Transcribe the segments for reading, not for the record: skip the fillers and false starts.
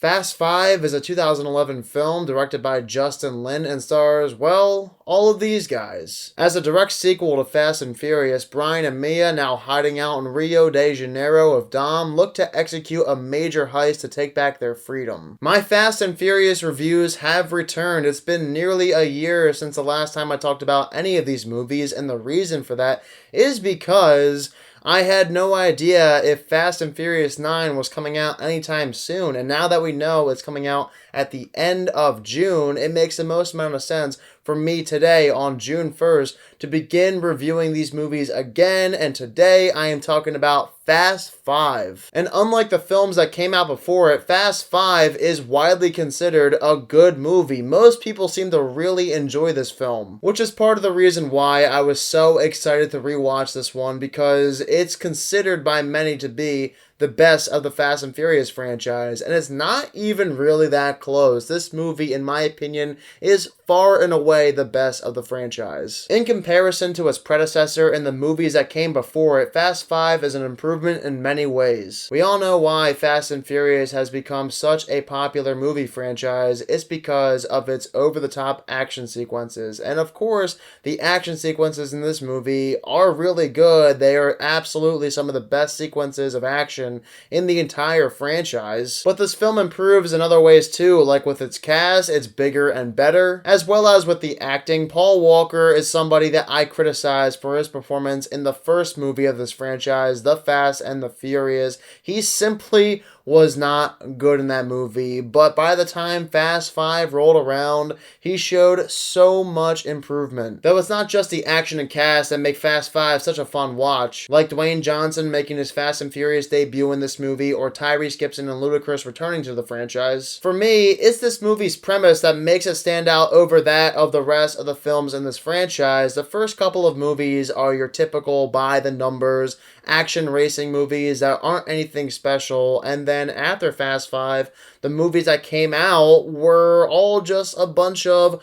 Fast 5 is a 2011 film directed by Justin Lin and stars, well, all of these guys. As a direct sequel to Fast and Furious, Brian and Mia, now hiding out in Rio de Janeiro with Dom, look to execute a major heist to take back their freedom. My Fast and Furious reviews have returned. It's been nearly a year since the last time I talked about any of these movies, and the reason for that is because I had no idea if Fast and Furious 9 was coming out anytime soon, and now that we know it's coming out at the end of June, it makes the most amount of sense for me today on June 1st to begin reviewing these movies again, and today I am talking about Fast 5. And unlike the films that came out before it, Fast 5 is widely considered a good movie. Most people seem to really enjoy this film, which is part of the reason why I was so excited to rewatch this one, because it's considered by many to be the best of the Fast and Furious franchise, and it's not even really that close. This movie, in my opinion, is far and away the best of the franchise. In comparison to its predecessor and the movies that came before it, Fast 5 is an improvement in many ways. We all know why Fast and Furious has become such a popular movie franchise. It's because of its over-the-top action sequences, and of course, the action sequences in this movie are really good. They are absolutely some of the best sequences of action in the entire franchise. But this film improves in other ways too, like with its cast, it's bigger and better, as well as with the acting. Paul Walker is somebody that I criticize for his performance in the first movie of this franchise, The Fast and the Furious. He simply was not good in that movie, but by the time Fast 5 rolled around, he showed so much improvement. Though it's not just the action and cast that make Fast 5 such a fun watch, like Dwayne Johnson making his Fast and Furious debut in this movie, or Tyrese Gibson and Ludacris returning to the franchise. For me, it's this movie's premise that makes it stand out over that of the rest of the films in this franchise. The first couple of movies are your typical by-the-numbers action racing movies that aren't anything special, and then after Fast 5, the movies that came out were all just a bunch of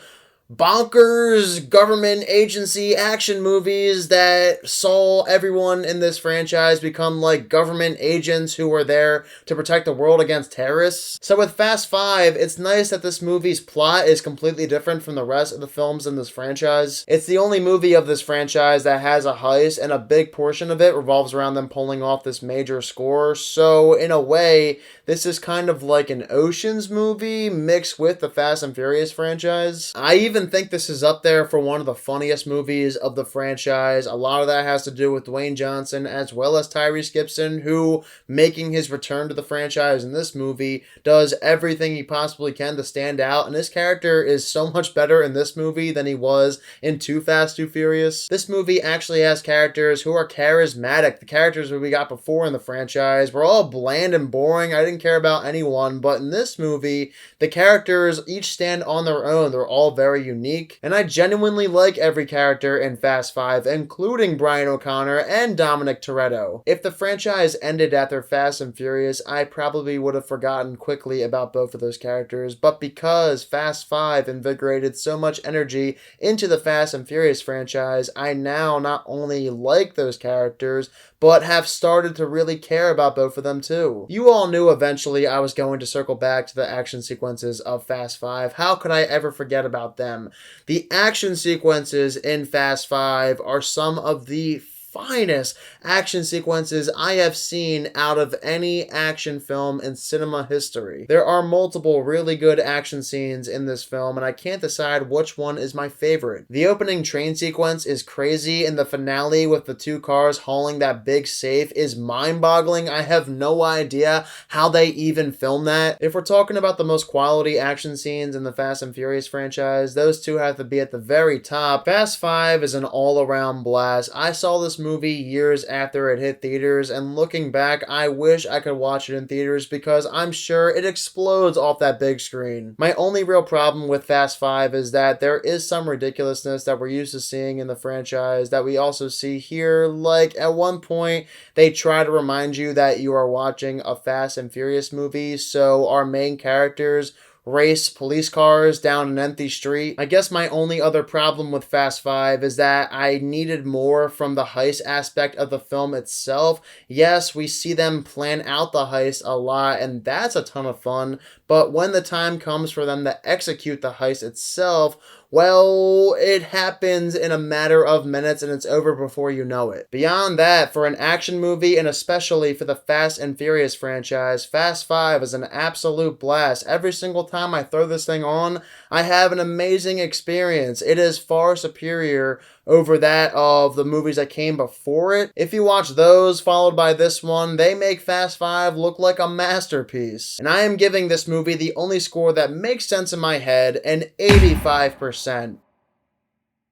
bonkers government agency action movies that saw everyone in this franchise become like government agents who were there to protect the world against terrorists. So with Fast 5, it's nice that this movie's plot is completely different from the rest of the films in this franchise. It's the only movie of this franchise that has a heist, and a big portion of it revolves around them pulling off this major score. So in a way, this is kind of like an Ocean's movie mixed with the Fast and Furious franchise. I even think this is up there for one of the funniest movies of the franchise. A lot of that has to do with Dwayne Johnson as well as Tyrese Gibson, who, making his return to the franchise in this movie, does everything he possibly can to stand out, and his character is so much better in this movie than he was in Too Fast, Too Furious. This movie actually has characters who are charismatic. The characters that we got before in the franchise were all bland and boring. I didn't care about anyone, but in this movie, the characters each stand on their own. They're all very unique. And I genuinely like every character in Fast 5, including Brian O'Connor and Dominic Toretto. If the franchise ended after Fast and Furious, I probably would have forgotten quickly about both of those characters, but because Fast 5 invigorated so much energy into the Fast and Furious franchise, I now not only like those characters, but have started to really care about both of them too. You all knew eventually I was going to circle back to the action sequences of Fast 5. How could I ever forget about them? The action sequences in Fast 5 are some of the finest action sequences I have seen out of any action film in cinema history. There are multiple really good action scenes in this film, and I can't decide which one is my favorite. The opening train sequence is crazy, and the finale with the two cars hauling that big safe is mind-boggling. I have no idea how they even filmed that. If we're talking about the most quality action scenes in the Fast and Furious franchise, those two have to be at the very top. Fast 5 is an all-around blast. I saw this movie years after it hit theaters, and looking back, I wish I could watch it in theaters because I'm sure it explodes off that big screen. My only real problem with Fast 5 is that there is some ridiculousness that we're used to seeing in the franchise that we also see here. Like, at one point, they try to remind you that you are watching a Fast and Furious movie, so our main characters race police cars down an empty street. I guess my only other problem with Fast 5 is that I needed more from the heist aspect of the film itself. Yes, we see them plan out the heist a lot, and that's a ton of fun, but when the time comes for them to execute the heist itself, well, it happens in a matter of minutes and it's over before you know it. Beyond that, for an action movie and especially for the Fast and Furious franchise, Fast 5 is an absolute blast. Every single time I throw this thing on, I have an amazing experience. It is far superior over that of the movies that came before it. If you watch those followed by this one, they make Fast 5 look like a masterpiece. And I am giving this movie the only score that makes sense in my head, an 85%.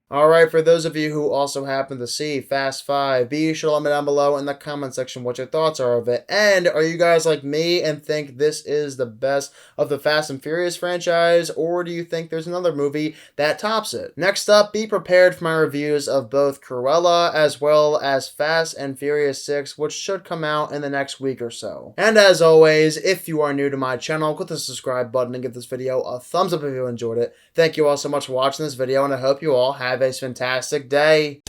Alright, for those of you who also happen to see Fast 5, be sure to let me down below in the comment section what your thoughts are of it. And are you guys like me and think this is the best of the Fast and Furious franchise, or do you think there's another movie that tops it? Next up, be prepared for my reviews of both Cruella as well as Fast and Furious 6, which should come out in the next week or so. And as always, if you are new to my channel, click the subscribe button and give this video a thumbs up if you enjoyed it. Thank you all so much for watching this video, and I hope you all have a fantastic day.